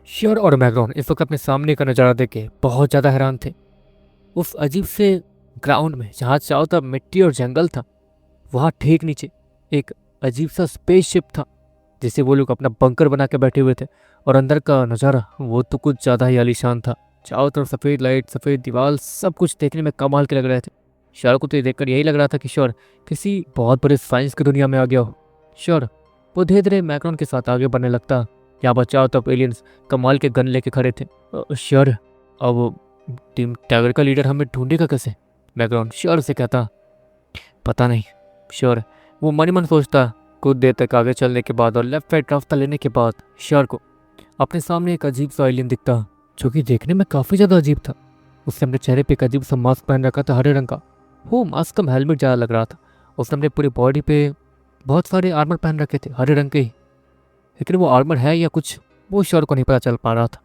Sure और मैग्रॉन इस वक्त अपने सामने का नज़ारा देख के बहुत ज़्यादा हैरान थे। उस अजीब से ग्राउंड में जहाँ चारों तरफ मिट्टी और जंगल था, वहाँ ठीक नीचे एक अजीब सा स्पेसशिप था जिसे वो लोग अपना बंकर बना के बैठे हुए थे। और अंदर का नज़ारा वो तो कुछ ज़्यादा ही आलीशान था। चारों तरफ सफ़ेद लाइट, सफ़ेद दीवार, सब कुछ देखने में कमाल के लग रहे थे। श्योर को तो ये देखकर यही लग रहा था कि श्योर किसी बहुत बड़े साइंस की दुनिया में आ गया हो। श्योर वो धीरे धीरे मैक्रोन के साथ आगे बढ़ने लगता। यहाँ पर चारों तरफ एलियंस कमाल के गन लेके खड़े थे। श्योर अब टीम टाइगर का लीडर हमें ढूंढेगा कैसे? मैक्रोन श्योर से कहता। पता नहीं। श्योर वो मन ही मन सोचता। कुछ देर तक आगे चलने के बाद और लेफ्ट राइट रास्ता लेने के बाद श्योर को अपने सामने एक अजीब सा एलियन दिखता, जो कि देखने में काफ़ी ज़्यादा अजीब था। उसने अपने चेहरे पे एक अजीब सा मास्क पहन रखा था, हरे रंग का। वो मास्क कम हेलमेट ज़्यादा लग रहा था। उसने अपने पूरी बॉडी पे बहुत सारे आर्मर पहन रखे थे, हरे रंग के ही। लेकिन वो आर्मर है या कुछ, वो श्योर को नहीं पता चल पा रहा था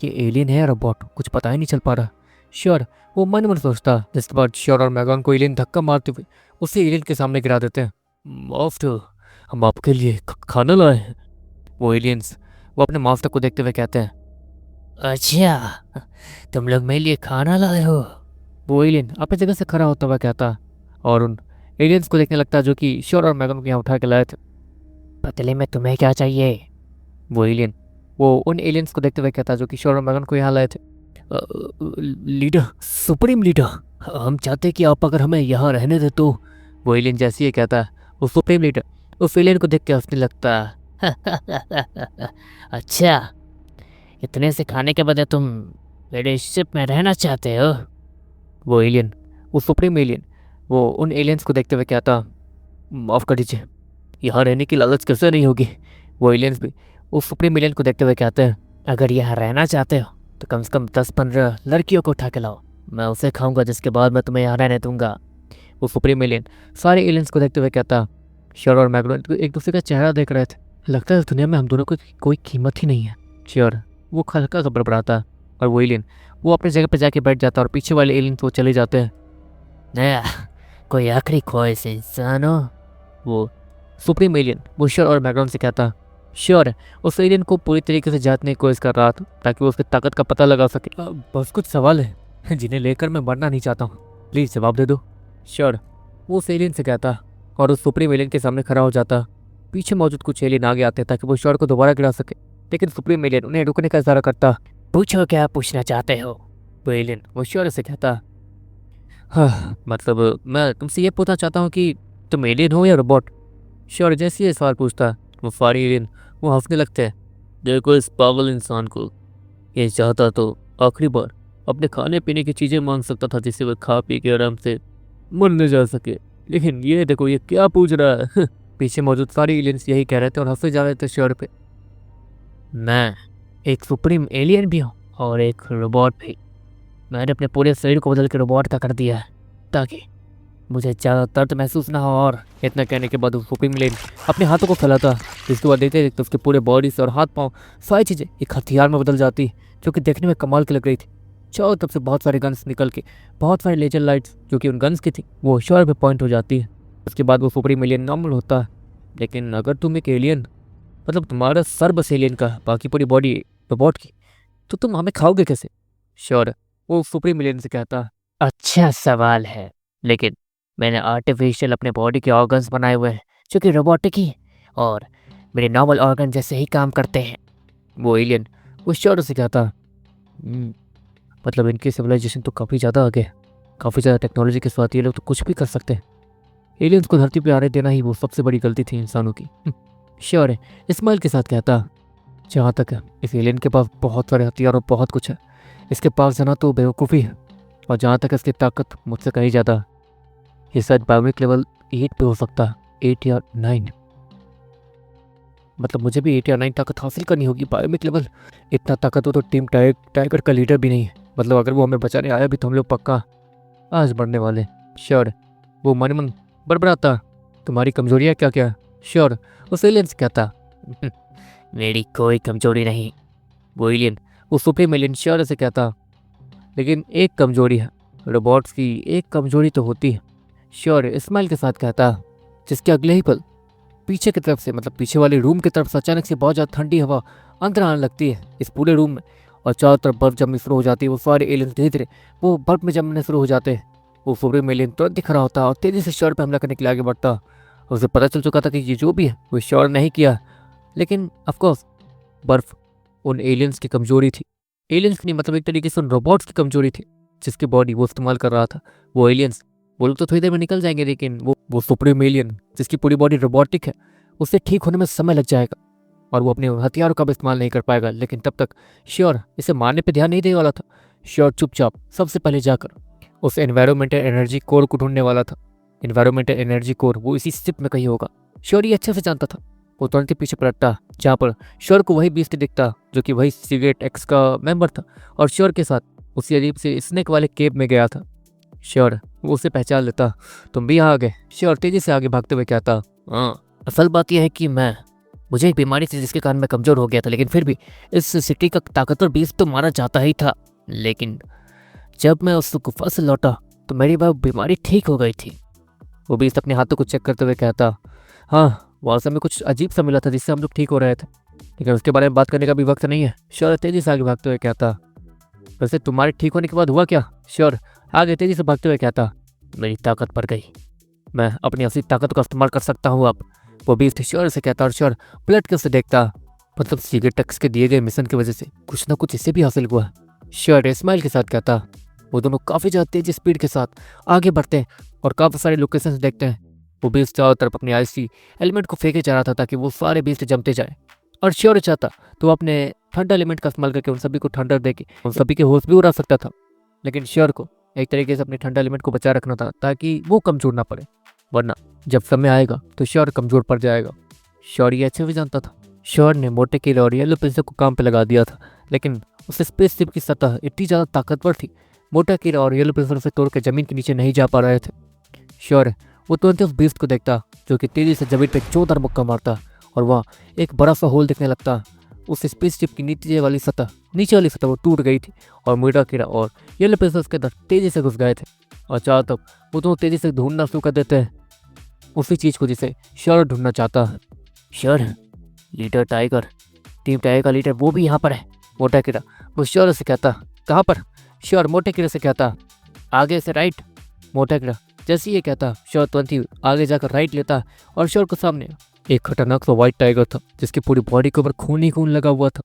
कि एलियन है या रोबोट, कुछ पता ही नहीं चल पा रहा। श्योर वो मन मन सोचता, जिसके बाद श्योर और मैगन को एलियन धक्का मारते हुए उसे एलियन के सामने गिरा देते हैं। मास्टर, हम आपके लिए खाना लाए हैं। वो एलियंस वो अपने मास्टर को देखते हुए कहते हैं, अच्छा तुम लोग मेरे लिए खाना लाए हो? वो एलियन अपनी जगह से खड़ा होता हुआ कहता और उन एलियंस को देखने लगता जो कि श्योर और मैगन को यहाँ उठा के लाए थे। पतले में तुम्हें क्या चाहिए? वो एलियन वो उन एलियंस को देखते हुए कहता जो कि श्योर और मैगन को यहाँ लाए थे। लीडर, सुप्रीम लीडर, हम चाहते कि आप अगर हमें यहाँ रहने दे तो। वो एलियन जैसे ही कहता वो सुप्रीम लीडर उस एलियन को देख के हंसने लगता। अच्छा, इतने से खाने के बदले तुम मेरे शिप में रहना चाहते हो? वो एलियन वो सुप्रीम एलियन वो उन एलियंस को देखते हुए कहता, माफ़ कर दीजिए, यहाँ रहने की लालच कैसे नहीं होगी। वो एलियंस भी उस सुप्रीम एलियन को देखते हुए कहते हैं, अगर यहाँ रहना चाहते हो तो कम से कम 10-15 लड़कियों को उठा के लाओ, मैं उसे खाऊंगा, जिसके बाद मैं तुम्हें यहाँ रहने दूंगा। वो सुप्रीम एलियन सारे एलियंस को देखते हुए कहता। श्योर और मैग्रो एक दूसरे का चेहरा देख रहे थे। लगता है इस दुनिया में हम दोनों की कोई कीमत ही नहीं है। श्योर वो हल्का सा बड़बड़ाता और वो एलियन वो अपनी जगह पर जाके बैठ जाता और पीछे वाले एलियन वो चले जाते हैं। नया कोई आखिरी ख्वाहिश इंसान हो? वो सुप्रीम एलियन वो श्योर और मैग्रोन से कहता। श्योर उस एलियन को पूरी तरीके से जानने की कोशिश कर रहा था ताकि वो उसकी ताकत का पता लगा सके। बस कुछ सवाल है जिन्हें लेकर मैं मरना नहीं चाहता हूँ, प्लीज़ जवाब दे दो। श्योर वो उस एलियन से कहता और उस सुप्रीम एलियन के सामने खड़ा हो जाता। पीछे मौजूद कुछ एलियन आगे आते ताकि वो श्योर को दोबारा गिरा सके, लेकिन सुप्रीम एलियन उन्हें रुकने का इशारा करता। पूछो क्या पूछना चाहते हो? वो एलियन वो श्योर से कहता। हाँ मतलब मैं तुमसे ये पूछना चाहता हूँ कि तुम एलियन हो या रोबोट? श्योर जैसे ये सवाल पूछता वो सारे एलियन वो हंसने लगते हैं। देखो इस पागल इंसान को, ये चाहता तो आखिरी बार अपने खाने पीने की चीज़ें मांग सकता था जिससे वह खा पी के आराम से मरने जा सके, लेकिन ये देखो ये क्या पूछ रहा है। पीछे मौजूद सारे एलियंस यही कह रहे थे और हंसे जा रहे थे श्योर पे। मैं एक सुप्रीम एलियन भी हूँ और एक रोबोट भी। मैंने अपने पूरे शरीर को बदल के रोबोट का कर दिया है ताकि मुझे ज़्यादा दर्द महसूस ना हो। और इतना कहने के बाद वो सुप्रीम एलियन अपने हाथों को फैलाता, जिसके बाद देखते देखते उसके पूरे बॉडी से और हाथ पाँव सारी चीज़ें एक हथियार में बदल जाती, जो कि देखने में कमाल की लग रही थी। चारों तरफ से बहुत सारे गन्स निकल के बहुत सारी लेजर लाइट्स जो कि उन गन्स की थी वो श्योर पे पॉइंट हो जाती है। उसके बाद वो सुप्रीम एलियन नॉर्मल होता है। लेकिन अगर तुम एक एलियन, मतलब तुम्हारा सर बस एलियन का, बाकी पूरी बॉडी रोबोट की, तो तुम हमें खाओगे कैसे? श्योर वो सुप्रीम एलियन से कहता। अच्छा सवाल है, लेकिन मैंने आर्टिफिशियल अपने बॉडी के ऑर्गन्स बनाए हुए हैं जो कि रोबोटिक ही और मेरे नॉर्मल ऑर्गन जैसे ही काम करते हैं। वो एलियन वो श्योर से कहता। मतलब इनकी सिविलाइजेशन तो काफ़ी ज़्यादा आगे है, काफ़ी ज़्यादा टेक्नोलॉजी के साथ ये लोग तो कुछ भी कर सकते हैं। एलियंस को धरती पे आने देना ही वो सबसे बड़ी गलती थी इंसानों की। श्योर है इस्माइल के साथ कहता। जहाँ तक है इस एलियन के पास बहुत सारे हथियार और बहुत कुछ है, इसके पास जाना तो बेवकूफ़ी है। और जहाँ तक इसकी ताकत मुझसे कहीं ज़्यादा, ये शायद बायोमिक लेवल 8 पे हो सकता है, 8 या 9। मतलब मुझे भी 8 या 9 ताकत हासिल करनी होगी। बायोमिक लेवल इतना ताकत हो तो टीम टाइगर का लीडर भी नहीं है। मतलब अगर वो हमें बचाने आया भी तो हम लोग पक्का आज बढ़ने वाले। श्योर वो मन मन बड़बड़ाता। तुम्हारी कमजोरियाँ क्या क्या? श्योर उस एलियन से कहता। मेरी कोई कमजोरी नहीं। वो एलियन वो सुप्रीम एलियन श्योर से कहता। लेकिन एक कमजोरी है, रोबोट्स की एक कमजोरी तो होती है। श्योर इस्माइल के साथ कहता, जिसके अगले ही पल पीछे की तरफ से, मतलब पीछे वाले रूम की तरफ से अचानक से बहुत ज़्यादा ठंडी हवा अंदर आने लगती है इस पूरे रूम में, और चारों तरफ बर्फ जमनी शुरू हो जाती है। वो सारे एलियंस धीरे धीरे वो बर्फ में जमने शुरू हो जाते हैं। वो सुप्रीम एलियन तुरंत ही खड़ा होता है और तेजी से श्योर पे हमला करने के लिए आगे बढ़ता। उसे पता चल चुका था कि ये जो भी है वो श्योर नहीं किया, लेकिन ऑफकोर्स बर्फ उन एलियंस की कमजोरी थी। एलियंस की नहीं, मतलब एक तरीके से उन रोबोट्स की कमजोरी थी जिसकी बॉडी वो इस्तेमाल कर रहा था। वो एलियंस वो लोग तो थोड़ी देर में निकल जाएंगे, लेकिन वो सुप्रीम एलियन जिसकी पूरी बॉडी रोबोटिक है, उससे ठीक होने में समय लग जाएगा और वो अपने हथियारों का भी इस्तेमाल नहीं कर पाएगा। लेकिन तब तक श्योर इसे मारने पे ध्यान नहीं देने वाला था। श्योर चुपचाप सबसे पहले जाकर उस एनवायरमेंटल एनर्जी कोर को ढूंढने वाला था। एनवायरमेंटल एनर्जी कोर वो इसी शिप में कहीं होगा। श्योर ये अच्छे से जानता था। वो तुरंत ही पीछे पलटता जहाँ पर श्योर को वही बीस्ट दिखता जो कि वही सिगरेट एक्स का मेंबर था और श्योर के साथ उसी अजीब से स्नेक वाले केव में गया था। श्योर वो उसे पहचान लेता। तुम भी यहाँ आ गए? श्योर तेजी से आगे भागते हुए कहता, हाँ, असल बात यह है कि मुझे एक बीमारी थी जिसके कारण मैं कमज़ोर हो गया था, लेकिन फिर भी इस सिटी का ताकतवर बीस्ट तो मारा जाता ही था। लेकिन जब मैं उस गुफा से लौटा तो मेरी वह बीमारी ठीक हो गई थी। वो बीस्ट अपने हाथों को चेक करते हुए कहता, हाँ, वहाँ से हमें कुछ अजीब सा मिला था जिससे हम लोग ठीक हो रहे थे, लेकिन उसके बारे में बात करने का भी वक्त नहीं है। श्योर तेजी से आगे भागते हुए कहता, वैसे तुम्हारे ठीक होने के बाद हुआ क्या? श्योर आगे तेजी से भागते हुए कहता, मेरी ताकत बढ़ गई, मैं अपनी असली ताकत का इस्तेमाल कर सकता हूँ अब। वो बीस्ट श्योर से कहता और श्योर पलट के उसे देखता, मतलब सिगरेटक्स के दिए गए मिशन की वजह से कुछ ना कुछ इसे भी हासिल हुआ। श्योर स्माइल के साथ कहता। वो दोनों काफ़ी ज़्यादा तेज स्पीड के साथ आगे बढ़ते हैं और काफ़ी सारे लोकेशन देखते हैं। वो बीस्ट चारों तरफ अपने आईसी एलिमेंट को फेंके जा रहा था ताकि वो सारे बीस्ट जमते जाए, और श्योर चाहता तो वो अपने ठंडा एलिमेंट का इस्तेमाल करके उन सभी को ठंडर देके उन सभी के होश भी उड़ा सकता था। लेकिन श्योर को एक तरीके से अपने ठंडा एलिमेंट को बचा रखना था ताकि वो कमजोर ना पड़े, वरना जब समय आएगा तो श्योर कमजोर पड़ जाएगा। श्योर ये अच्छे भी जानता था। श्योर ने मोटे कीड़े और येलो पेंसिल को काम पे लगा दिया था, लेकिन उस स्पेसशिप की सतह इतनी ज़्यादा ताकतवर थी, मोटा कीड़ा और येलो पेंसिल से तोड़ के जमीन के नीचे नहीं जा पा रहे थे। श्योर वो तुरंत उस बीस्ट को देखता जो कि तेजी से जमीन पे जोरदार मुक्का मारता और वह एक बड़ा सा होल दिखने लगता। उस स्पेसशिप की नीचे वाली सतह वो टूट गई थी और मोटा कीड़ा और येलो पेंसिल उसके अंदर तेजी से घुस गए थे और चारों तक वो दोनों तेजी से ढूंढना शुरू कर देते हैं उसी चीज़ को जिसे श्योर ढूंढना चाहता है। Sure, leader tiger, team tiger का लीडर वो भी यहाँ पर है। मोटा कीड़ा वो श्योर से कहता, कहाँ पर? श्योर मोटे कीड़े से कहता, आगे से राइट। मोटा कीड़ा जैसे ये कहता, श्योर तुरंत ही आगे जाकर राइट लेता और श्योर के सामने एक खतरनाक सा व्हाइट टाइगर था जिसकी पूरी बॉडी के ऊपर खून ही खून लगा हुआ था।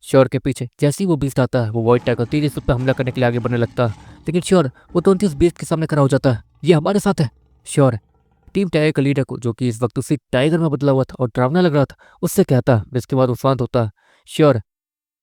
श्योर के पीछे जैसे ही वो बीस्ट आता है वो व्हाइट टाइगर तेजी से उस पर हमला करने के लिए आगे बढ़ने लगता है, लेकिन श्योर वो तुरंत ही उस बीस्ट के सामने खड़ा हो जाता है। ये हमारे साथ है। श्योर टीम टाइगर का लीडर को, जो कि इस वक्त उसी टाइगर में बदला हुआ था और डरावना लग रहा था, उससे कहता, जिसके बाद वो शांत होता है। श्योर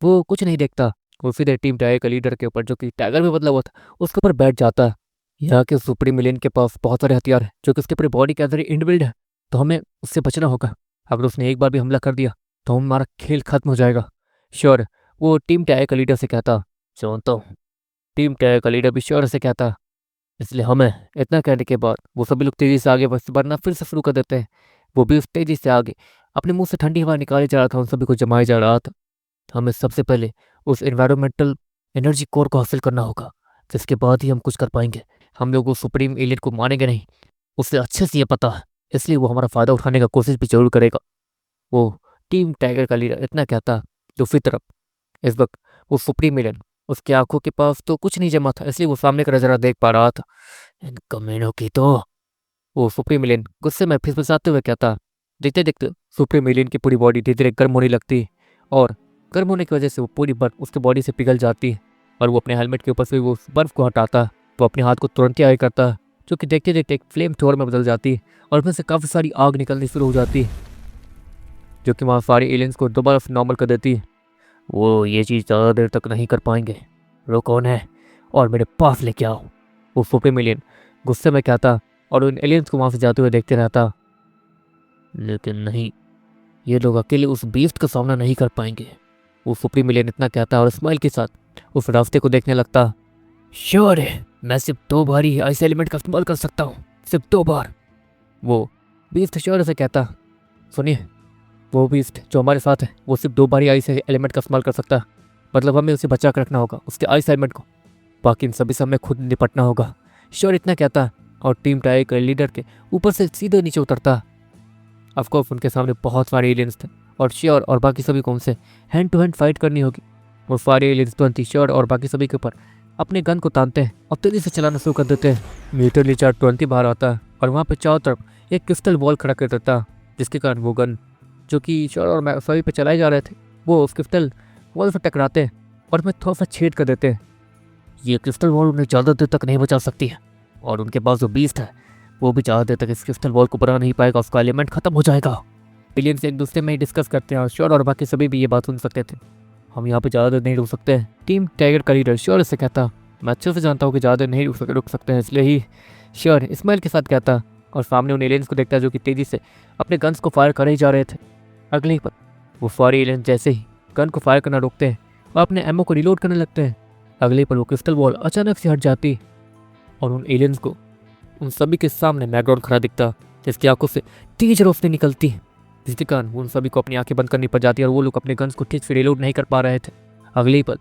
वो कुछ नहीं देखता, वो सीधे टीम टाइगर का लीडर के ऊपर, जो कि टाइगर में बदला हुआ था, उसके ऊपर बैठ जाता है। यहाँ के सुप्रीम एलियन के पास बहुत सारे हथियार हैं जो कि उसके पूरी बॉडी के अंदर इनबिल्ड है, तो हमें उससे बचना होगा। अगर उसने एक बार भी हमला कर दिया तो हमारा खेल खत्म हो जाएगा। श्योर वो टीम टाइगर का लीडर से कहता, जानता हूँ। टीम टाइगर का लीडर भी श्योर से कहता, इसलिए हमें इतना कहने के बाद वो सभी लोग तेजी से आगे बढ़ना फिर से शुरू कर देते हैं। वो भी उस तेजी से आगे अपने मुंह से ठंडी हवा निकाले जा रहा था, उन सभी को जमाया जा रहा था। हमें सबसे पहले उस एनवायरमेंटल एनर्जी कोर को हासिल करना होगा, जिसके बाद ही हम कुछ कर पाएंगे। हम लोग उस सुप्रीम एलियन को मारेंगे नहीं, उससे अच्छे से ये पता है, इसलिए वो हमारा फ़ायदा उठाने का कोशिश भी जरूर करेगा। वो टीम टाइगर का लीडर इतना कहता। दूसरी तरफ इस वक्त वो सुप्रीम एलियन, उसकी आंखों के पास तो कुछ नहीं जमा था, इसलिए वो सामने का नज़ारा देख पा रहा था। इन कमीनों की तो, वो सुप्रीम एलियन गुस्से में फिसफिसाते हुए कहता। देखते देखते सुप्रीम एलियन की पूरी बॉडी धीरे धीरे गर्म होने लगती है और गर्म होने की वजह से वो पूरी बर्फ उसकी बॉडी से पिघल जाती है और वो अपने हेलमेट के ऊपर से वो बर्फ को हटाता। वो अपने हाथ को तुरंत ही आगे करता, जो कि देखते देखते एक फ्लेम थ्रोअर में बदल जाती है और उसमें से काफ़ी सारी आग निकलनी शुरू हो जाती है, जो कि वहाँ सारे एलियंस को दोबारा नॉर्मल कर देती है। वो ये चीज़ ज़्यादा देर तक नहीं कर पाएंगे, वो कौन है और मेरे पास लेके आओ। वो सुप्रीम एलियन गुस्से में कहता और उन एलियंस को वहाँ से जाते हुए देखते रहता। लेकिन नहीं, ये लोग अकेले उस बीस्ट का सामना नहीं कर पाएंगे। वो सुप्रीम एलियन इतना कहता और स्माइल के साथ उस रास्ते को देखने लगता। श्योर है, मैं सिर्फ 2 बार ही आइस एलिमेंट का इस्तेमाल कर सकता हूँ, सिर्फ 2 बार। वो बीस्ट श्योर से कहता। सुनिए, वो बीस्ट जो हमारे साथ है वो सिर्फ 2 बार ही आइस एलिमेंट का इस्तेमाल कर सकता है, मतलब हमें उसे बचा कर रखना होगा, उसके आइस एलिमेंट को, बाकी इन सभी से हमें खुद निपटना होगा। श्योर इतना कहता और टीम टाइगर के लीडर के ऊपर से सीधे नीचे उतरता ऑफकोर्स उनके सामने बहुत सारे एलियंस थे और श्योर और बाकी सभी को उनसे हैंड टू हैंड फाइट करनी होगी। वो सारे एलियंस तुरंत ही श्योर और बाकी सभी के ऊपर अपने गन को तानते हैं और तेजी से चलाना शुरू कर देते हैं। मीटर लीचर तुरंत ही बाहर आता है और वहाँ पे चारों तरफ एक क्रिस्टल वॉल खड़ा कर देता, जिसके कारण वो गन जो कि श्योर और सभी पे चलाए जा रहे थे वो उस क्रिस्टल वॉल से टकराते हैं और उसमें थोड़ा सा छेद कर देते हैं। ये क्रिस्टल वॉल उन्हें ज़्यादा देर तक नहीं बचा सकती है और उनके पास जो बीस्ट है वो भी ज़्यादा देर तक इस क्रिस्टल वॉल को बना नहीं पाएगा, उसका एलिमेंट खत्म हो जाएगा। एलियंस एक दूसरे में ही डिस्कस करते हैं और श्योर और बाकी सभी भी ये बात सुन सकते थे। हम यहाँ पे ज़्यादा देर नहीं रुक सकते। टीम टाइगर का लीडर श्योर से कहता, मैं अच्छे से जानता हूँ कि ज़्यादा देर नहीं रुक सकते हैं, इसलिए ही श्योर इस्माइल के साथ कहता और सामने उन एलियंस को देखता जो कि तेज़ी से अपने गन्स को फायर कर ही जा रहे थे। अगले ही पल वो सारे एलियंस जैसे ही गन को फायर करना रोकते हैं और अपने एमओ को रिलोड करने लगते हैं, अगले ही पल वो क्रिस्टल वॉल अचानक से हट जाती और उन एलियंस को उन सभी के सामने मैग्रॉन खड़ा दिखता, जिसकी आंखों से तेज रोशनी निकलती, जिसके कारण उन सभी को अपनी आंखें बंद करनी पड़ जाती है और वो लोग अपने गन्स को ठीक से रिलोड नहीं कर पा रहे थे। अगले ही पल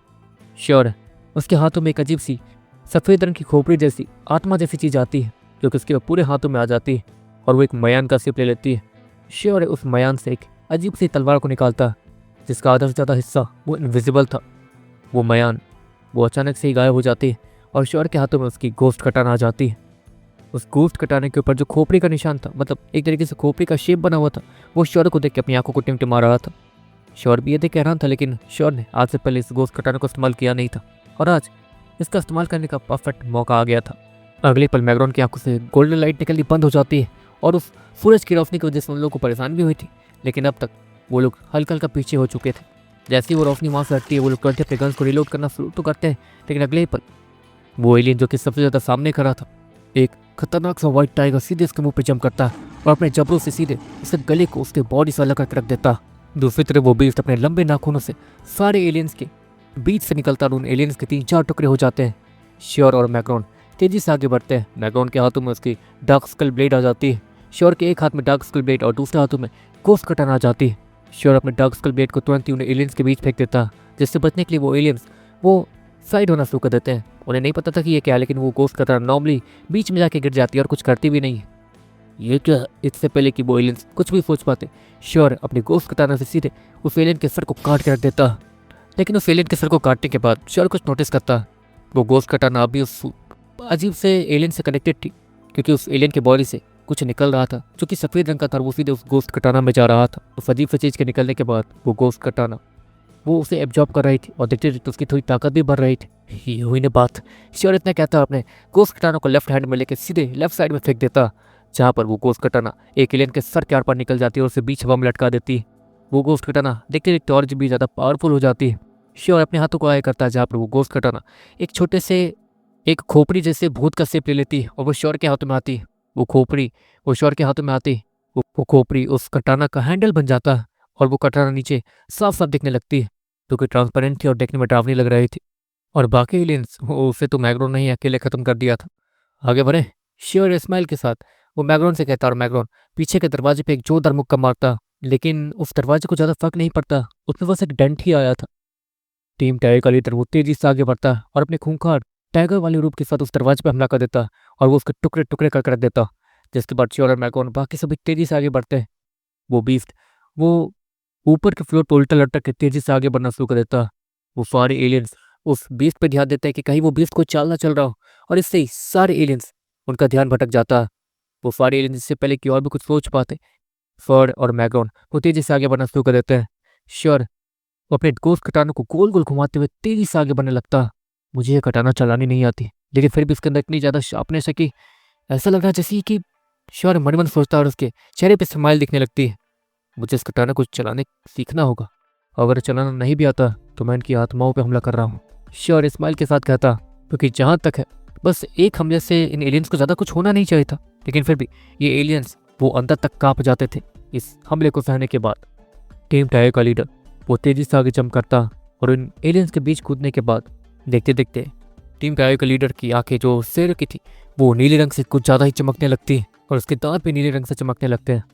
श्योर उसके हाथों में एक अजीब सी सफ़ेद रंग की खोपड़ी जैसी आत्मा जैसी चीज़ आती है जो कि उसके पूरे हाथों में आ जाती है और वो एक मयान का शेप ले लेती है। श्योर उस मयान से एक अजीब सी तलवार को निकालता, जिसका आधा से ज़्यादा हिस्सा वो इनविजिबल था। वो मयान वो अचानक से ही गायब हो जाती है और श्योर के हाथों में उसकी गोश्त कटाना आ जाती है। उस गोश्त कटाने के ऊपर जो खोपड़ी का निशान था, मतलब एक तरीके से खोपड़ी का शेप बना हुआ था, वो श्योर को देख के अपनी आंखों को टिमटिमा रहा था। श्योर भी ये देख के हैरान था, लेकिन श्योर ने आज से पहले इस गोश्त कटाने को इस्तेमाल किया नहीं था और आज इसका इस्तेमाल करने का परफेक्ट मौका आ गया था। अगले पल मैग्रॉन की आंखों से गोल्डन लाइट निकलनी बंद हो जाती है और उस सूरज की रोशनी की वजह से उन लोगों को परेशान भी हुई थी, लेकिन अब तक वो लोग हल्का हल्का पीछे हो चुके थे। जैसे ही वो रोशनी वहाँ से हटती है वो लोग तुरंत अपने गन्स को रिलोड करना शुरू तो करते हैं, लेकिन अगले ही पल वो एलियन जो कि सबसे ज़्यादा सामने खड़ा था, एक खतरनाक सा व्हाइट टाइगर सीधे उसके मुंह पे जंप करता और अपने जबरों से सीधे उसके गले को उसके बॉडी से अलग करके रख देता। दूसरी तरफ वो बीस्ट अपने लंबे नाखूनों से सारे एलियंस के बीच से निकलता और उन एलियंस के 3-4 टुकड़े हो जाते हैं। श्योर और मैग्रॉन तेजी से आगे बढ़ते हैं। मैग्रॉन के हाथों में उसकी डार्क स्कल ब्लेड आ जाती है। श्योर के एक हाथ में डार्क स्कल ब्लेड और दूसरे हाथों में गोश्त कटाना आ जाती है। श्योर अपने डार्क स्कल ब्लेड को तुरंत ही उन्हें एलियंस के बीच फेंक देता, जिससे बचने के लिए वो एलियंस वो साइड होना शुरू कर देते हैं। उन्हें नहीं पता था कि ये क्या है, लेकिन वो गोश्त कटाना नॉर्मली बीच में जाके गिर जाती है और कुछ करती भी नहीं है। ये क्या? इससे पहले कि वो एलियंस कुछ भी सोच पाते, श्योर अपने गोश्त कटाना से सीधे उस एलियन के सर को काट के रख देता, लेकिन उस एलियन के सर को काटने के बाद श्योर कुछ नोटिस करता। वो गोश्त कटाना अभी उस अजीब से एलियन से कनेक्टेड थी, क्योंकि उस एलियन के बॉडी से कुछ निकल रहा था जो कि सफ़ेद रंग का था और वो सीधे उस गोश्त कटाना में जा रहा था। उस अजीब से चीज़ के निकलने के बाद वो गोश्त कटाना वो उसे एब्जॉर्ब कर रही थी और देखते देखते उसकी थोड़ी ताकत भी बढ़ रही थी। ये हुई ना बात। श्योर इतना कहता अपने गोश्त कटाना को लेफ्ट हैंड में लेकर सीधे लेफ्ट साइड में फेंक देता, जहाँ पर वो गोश्त कटाना एक एलियन के सर के आर पार निकल जाती है और उसे बीच हवा में लटका देती है। वो गोश्त कटाना देखते देखते और भी ज़्यादा पावरफुल हो जाती है। श्योर अपने हाथों को आया करता है, जहाँ पर वो गोश्त कटाना एक छोटे से एक खोपड़ी जैसे भूत का शेप ले लेती है और वो श्योर के हाथों में आती है। वो खोपड़ी वो श्योर के हाथों में आती है। वो खोपड़ी उस कटाना का हैंडल बन जाता है और वो कटाना नीचे साफ साफ दिखने लगती है, जो कि ट्रांसपेरेंट थी और देखने में डरावनी लग रही थी। और बाकी एलियंस उसे तो मैग्रॉन ने ही अकेले खत्म कर दिया था। आगे बढ़े श्योर इस्माइल के साथ। वो मैग्रॉन से कहता और मैग्रॉन पीछे के दरवाजे पे एक जोरदार मुक्का मारता, लेकिन उस दरवाजे को ज़्यादा फर्क नहीं पड़ता, उसमें बस एक डेंट ही आया था। टीम टाइगर का लीडर वो तेजी से आगे बढ़ता और अपने खूंखार टाइगर वाले रूप के साथ उस दरवाजे पर हमला कर देता और वो उसके टुकड़े टुकड़े कर रख देता, जिसके बाद श्योर और मैग्रॉन बाकी सभी तेजी से आगे बढ़ते हैं। वो बीस्ट वो ऊपर के फ्लोर पर उल्टा लटक के तेजी से आगे बढ़ना शुरू कर देता। वो सारे एलियंस उस बीस्ट पर ध्यान देते हैं कि कहीं वो बीस्ट को चाल ना चल रहा हो, और इससे ही सारे एलियंस उनका ध्यान भटक जाता। वो सारे एलियंस इससे पहले कि और भी कुछ सोच पाते, फर्ड और मैग्रॉन वो तेजी से आगे बढ़ना शुरू कर देते हैं। श्योर वो अपने गोश्त कटाने को गोल गोल घुमाते हुए तेजी से आगे बढ़ने लगता। मुझे ये कटाना चलानी नहीं आती, लेकिन फिर भी उसके अंदर इतनी ज़्यादा शार्पनेस है कि ऐसा लग रहा है जैसे कि श्योर मन मन सोचता और उसके चेहरे पर स्माइल दिखने लगती है। मुझे इस कटाना को चलाने सीखना होगा, अगर चलाना नहीं भी आता तो मैं इनकी आत्माओं पे हमला कर रहा हूँ, श्योर इस्माइल के साथ कहता। क्योंकि जहाँ तक है बस एक हमले से इन एलियंस को ज़्यादा कुछ होना नहीं चाहिए था, लेकिन फिर भी ये एलियंस वो अंदर तक कांप जाते थे इस हमले को सहने के बाद। टीम टाइगर का लीडर वो तेजी से आगे जंप करता और इन एलियंस के बीच कूदने के बाद देखते देखते टीम टाइगर के लीडर की आंखें जो शेर की थी वो नीले रंग से कुछ ज़्यादा ही चमकने लगती और उसके दांत भी नीले रंग से चमकने लगते हैं।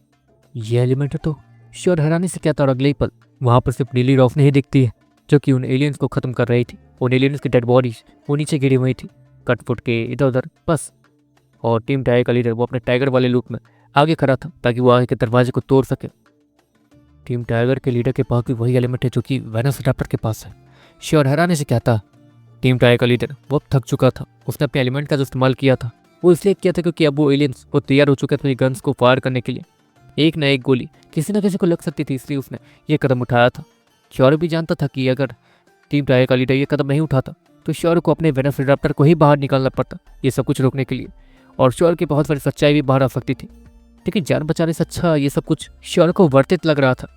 ये एलिमेंट तो श्योर हैरानी से कहता और अगले ही पल वहाँ पर सिर्फ नीली रोशनी ही दिखती है, जो कि उन एलियंस को ख़त्म कर रही थी। उन एलियंस की डेड बॉडीज वो नीचे गिरी हुई थी, कट फुट के इधर उधर, बस और टीम टाइगर का लीडर वो अपने टाइगर वाले लूप में आगे खड़ा था ताकि वो आगे के दरवाजे को तोड़ सके। टीम टाइगर के लीडर के पास भी वही एलिमेंट है जो कि वेलोसिराप्टर के पास है। श्योर हैरानी से कहता, टीम टाइगर का लीडर वो अब थक चुका था। उसने अपने एलिमेंट का जो इस्तेमाल किया था वो इसलिए किया था क्योंकि अब वो एलियंस वो तैयार हो चुके थे अपनी गन्स को फायर करने के लिए। एक ना एक गोली किसी न किसी को लग सकती थी, इसलिए उसने ये कदम उठाया था। श्योर भी जानता था कि अगर टीम टाइगर का लीडर ये कदम नहीं उठाता तो श्योर को अपने वेलोसिराप्टर को ही बाहर निकालना पड़ता ये सब कुछ रोकने के लिए, और श्योर की बहुत बड़ी सच्चाई भी बाहर आ सकती थी। लेकिन जान बचाने से अच्छा ये सब कुछ श्योर को वर्थित लग रहा था,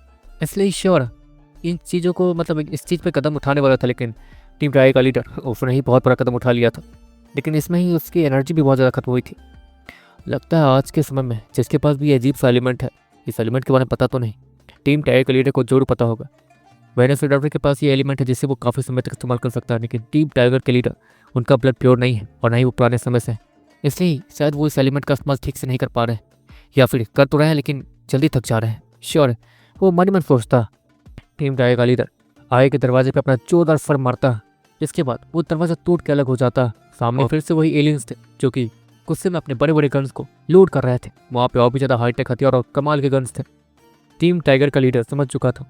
इसलिए श्योर इन चीज़ों को मतलब इस चीज़ पे कदम उठाने वाला था। लेकिन टीम टाइगर का लीडर उसने ही बहुत बड़ा कदम उठा लिया था, लेकिन इसमें ही उसकी एनर्जी भी बहुत ज़्यादा खत्म हुई थी। लगता है आज के समय में जिसके पास भी अजीब सा एलिमेंट है, इस एलिमेंट के बारे में पता तो नहीं, टीम टाइगर के लीडर को जरूर पता होगा। वेलोसिराप्टर के पास ये एलिमेंट है जिससे वो काफ़ी समय तक इस्तेमाल कर सकता है, लेकिन टीम टाइगर के लीडर उनका ब्लड प्योर नहीं है और ना ही वो पुराने समय से है, इसलिए शायद वो इस एलिमेंट का इस्तेमाल ठीक से नहीं कर पा रहे हैं, या फिर कर तो रहे हैं लेकिन जल्दी थक जा रहे हैं। श्योर वो मन ही मन सोचता। टीम टाइगर का लीडर आगे के दरवाजे पे अपना जोरदार फर मारता, जिसके बाद वो दरवाजा टूट के अलग हो जाता। सामने फिर से वही एलियंस थे जो कि गुस्से में अपने बड़े बड़े गन्स को लोड कर रहे थे। वहाँ पे और भी ज़्यादा हाईटेक हथियार और कमाल के गन्स थे। टीम टाइगर का लीडर समझ चुका था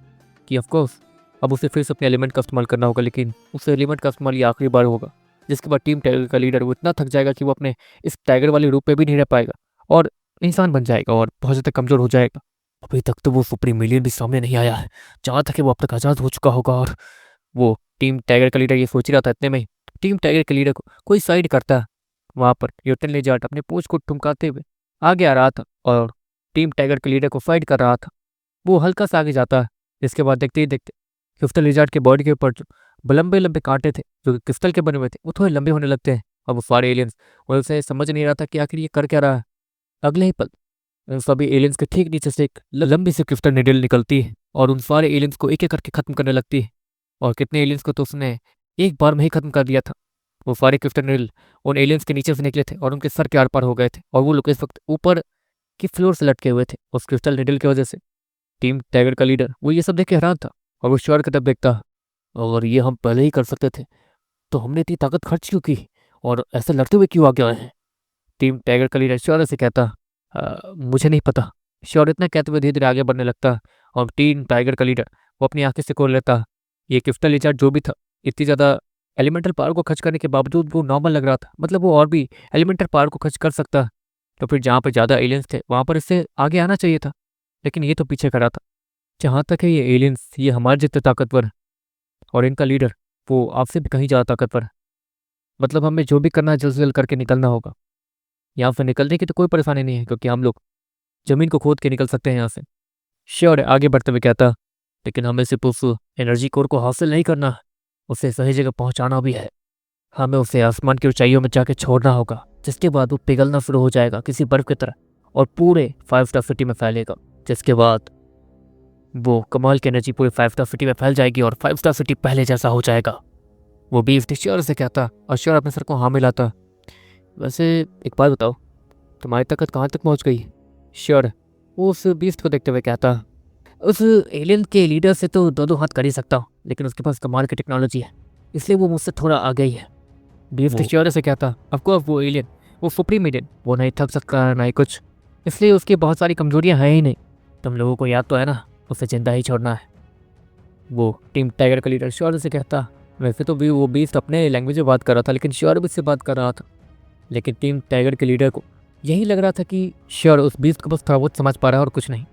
कि ऑफकोर्स अब उसे फिर से अपने एलिमेंट का इस्तेमाल करना होगा, लेकिन उस एलिमेंट का इस्तेमाल ये आखिरी बार होगा, जिसके बाद टीम टाइगर का लीडर वो इतना थक जाएगा कि वो अपने इस टाइगर वाले रूप पे भी नहीं रह पाएगा और इंसान बन जाएगा और बहुत ज़्यादा कमज़ोर हो जाएगा। अभी तक तो वो सुप्रीम मिलियन भी सामने नहीं आया है, जहाँ तक कि वो अब तक आज़ाद हो चुका होगा। और वो टीम टाइगर का लीडर ये सोच ही रहा था, इतने में टीम टाइगर के लीडर को कोई साइड करता। वहाँ पर यूटन लिजार्ड अपने पूंछ को ठुमकाते हुए आगे आ रहा था और टीम टाइगर के लीडर को फाइट कर रहा था। वो हल्का सा आगे जाता है, जिसके बाद देखते ही देखते क्रिस्टल लिजार्ड के बॉडी के ऊपर जो लंबे लंबे कांटे थे जो क्रिस्टल के बने हुए थे वो थोड़े लंबे होने लगते हैं। और वो सारे एलियंस उनसे समझ नहीं रहा था कि आखिर ये कर क्या रहा है। अगले ही पल उन सभी एलियंस के ठीक नीचे से एक लंबी सी क्रिस्टल निडल निकलती है और उन सारे एलियंस को एक एक करके खत्म करने लगती है। और कितने एलियंस को तो उसने एक बार में ही खत्म कर दिया था। वो सारे क्रिस्टल निडल उन एलियंस के नीचे से निकले थे और उनके सर के आर पार हो गए थे, और वो लोग इस वक्त ऊपर की फ्लोर से लटके हुए थे उस क्रिस्टल निडल की वजह से। टीम टाइगर का लीडर वो ये सब देख के हैरान था और वो श्योर की तरफ देखता, अगर ये हम पहले ही कर सकते थे तो हमने इतनी ताकत खर्च क्यों की और ऐसे लड़ते हुए क्यों आगे आए हैं। टीम टाइगर का लीडर श्योर से कहता, मुझे नहीं पता। श्योर इतना कहते हुए धीरे धीरे आगे बढ़ने लगता और टीम टाइगर का लीडर वो अपनी आंखें से खोल लेता। ये क्रिस्टल लिजार्ड जो भी था, इतनी ज़्यादा एलिमेंटल पावर को खर्च करने के बावजूद वो नॉर्मल लग रहा था, मतलब वो और भी एलिमेंटल पावर को खर्च कर सकता। तो फिर जहाँ पर ज़्यादा एलियंस थे वहाँ पर इससे आगे आना चाहिए था, लेकिन ये तो पीछे खड़ा था। जहाँ तक है ये एलियंस ये हमारे जितने ताकतवर हैं और इनका लीडर वो आपसे भी कहीं ज़्यादा ताकतवर है। मतलब हमें जो भी करना है जल्द से जल्द करके निकलना होगा। यहाँ से निकलने की तो कोई परेशानी नहीं है क्योंकि हम लोग ज़मीन को खोद के निकल सकते हैं यहाँ से। श्योर है आगे बढ़ते हुए कहता, लेकिन हमें सिर्फ उस एनर्जी कोर को हासिल नहीं करना है, उसे सही जगह पहुँचाना भी है। हमें उसे आसमान की ऊंचाइयों में जाके छोड़ना होगा, जिसके बाद वो पिघलना शुरू हो जाएगा किसी बर्फ की तरह और पूरे 5 स्टार सिटी में फैलेगा, जिसके बाद वो कमाल की एनर्जी पूरे 5 स्टार सिटी में फैल जाएगी और 5 स्टार सिटी पहले जैसा हो जाएगा। वो बीफ श्योर से कहता और श्योर अपने सर को हाँ मिलाता। वैसे एक बात बताओ, तुम्हारी ताकत कहाँ तक पहुँच गई। श्योर वो उस बीस्ट को देखते हुए कहता, उस एलियन के लीडर से तो दो हाथ कर ही सकता हूँ, लेकिन उसके पास कमाल की टेक्नोलॉजी है, इसलिए वो मुझसे थोड़ा आगे ही है। बीफ श्योर से कहता, ऑफकोर्स वो एलियन वो सुप्रीम एलियन वो नहीं थक सकता ना ही कुछ, इसलिए उसकी बहुत सारी कमजोरियाँ हैं ही नहीं। तुम लोगों को याद तो है ना, उसे जिंदा ही छोड़ना है। वो टीम टाइगर का लीडर श्योर से कहता, वैसे तो भी वो बीस्ट अपने लैंग्वेज में बात कर रहा था, लेकिन श्योर भी से बात कर रहा था। लेकिन टीम टाइगर के लीडर को यही लग रहा था कि श्योर उस बीस्ट को बस थोड़ा बहुत समझ पा रहा है और कुछ नहीं।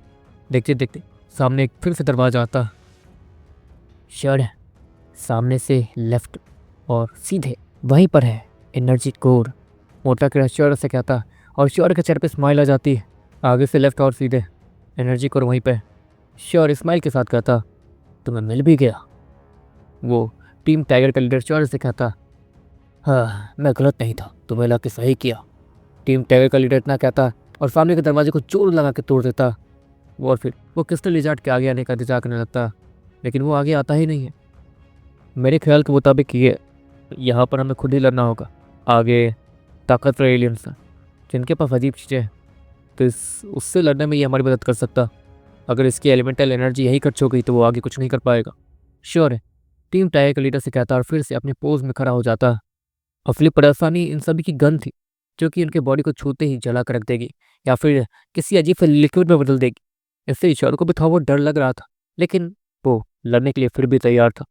देखते देखते सामने एक फिर से दरवाजा आता। श्योर सामने से लेफ्ट और सीधे वहीं पर है एनर्जी कोर। मोटा किरण श्योर से कहता और श्योर के चेहरे पे स्माइल आ जाती है। आगे से लेफ्ट और सीधे एनर्जी कोर वहीं पे। श्योर स्माइल के साथ कहता, तुम्हें मिल भी गया। वो टीम टाइगर का लीडर श्योर से कहता, हाँ मैं गलत नहीं था, तुम्हें लगा के सही किया। टीम टाइगर का लीडर इतना कहता और सामने के दरवाजे को जोर लगा के तोड़ देता। और फिर वो क्रिस्टल लिजार्ड के आगे आने का इंतजार करने लगता, लेकिन वो आगे आता ही नहीं है। मेरे ख्याल के मुताबिक ये यहाँ पर हमें खुद ही लड़ना होगा। आगे ताकतवर एलियंस हैं जिनके पास अजीब चीज़ें हैं, तो उससे लड़ने में ये हमारी मदद कर सकता। अगर इसकी एलिमेंटल एनर्जी यही खर्च हो गई तो वो आगे कुछ नहीं कर पाएगा। श्योर है टीम टाइगर के लीडर से कहता और फिर से अपने पोज में खड़ा हो जाता। असली परेशानी इन सभी की गन थी। जो कि उनके बॉडी को छूते ही जला कर रख देगी या फिर किसी अजीब से लिक्विड में बदल देगी। इससे ईश्वर को भी थोड़ा बहुत डर लग रहा था, लेकिन वो लड़ने के लिए फिर भी तैयार था।